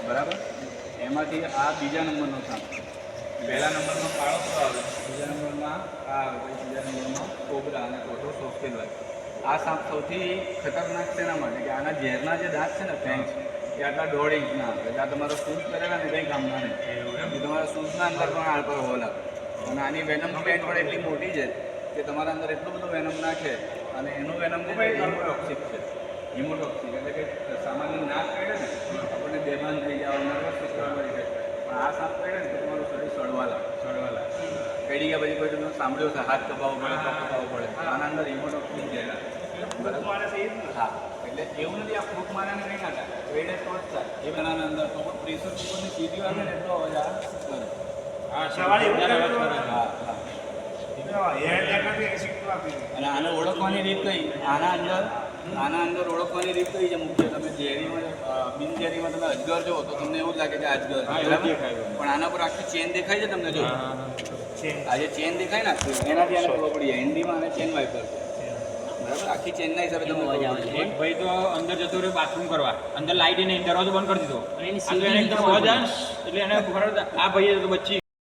બરાબર, એમાંથી આ બીજા નંબરનો સાપ. પહેલા નંબરમાં કાળો આવે, બીજા નંબરમાં આ આવે, ત્રીજા નંબરમાં કોબરા અને ચોથો સોફ્ટેલ હોય. આ સાપ સૌથી ખતરનાક છે એના માટે કે આના ઝેરના જે દાંત છે ને ફેંચ એ આટલા 1.5 ઇંચના આવે. એટલે આ તમારો શૂઝ કરેલા ને કંઈ કામના નહીં. એ તમારા શૂઝના અંદર પણ આડ પર હોલ આવે. અને આની વેનમ પ્લેન્ટ પણ એટલી મોટી છે કે તમારા અંદર એટલું બધું વેનમ નાખે. અને એનું વેનમ જે હિમોટોક્સિક છે. હિમોટોક્સિક એટલે કે સામાન્ય નાક કાઢે ને આપણને બેભાન થઈ જાય, નર્વસ સિસ્ટમ મળી જાય. પણ આ સાપ કાઢે ને તો તમારું શરીર સડવા લાગે. કઈ ગયા પછી કોઈ તમે સાંભળ્યો છે હાથ કપાવવો પડે, પગ કપાવવો પડે. આના અંદર હિમોટોક્સિક ગયેલા. બરાબર, હા. એટલે એવું નથી આ ફૂંક મારાને નહીં નાખે, વેડે તો જ થાય. એ બનાના અંદર તો પ્રેશર કુકરની સીધી આવે ને એટલો અવાજ આ કરે. હા, સવારે એવું કરે. હા હા. અને આને ઓળખવાની રીત કઈ? આના અંદર ઓળખવાની રીત કઈ છે મુખ્ય? તમે ઝેરીમાં બિનઝેરીમાં તમે અજગર જુઓ તો તમને એવું લાગે કે અજગર, પણ આના પર આખી ચેન દેખાય છે તમને? જો આ જે ચેન દેખાય ને એનાથી આને ખબર પડી જાય. હિન્દીમાં આને ચેન વાઇપર. બરાબર, આખી ચેનના હિસાબે તમને અવાજ આવે છે. એક ભાઈ તો અંદર જતો રહ્યો બાથરૂમ કરવા, અંદર લાઈટ નહીં, દરવાજો બંધ કરી દીધો. એકદમ અવાજ આવે એટલે એને આ ભાઈએ તો બચી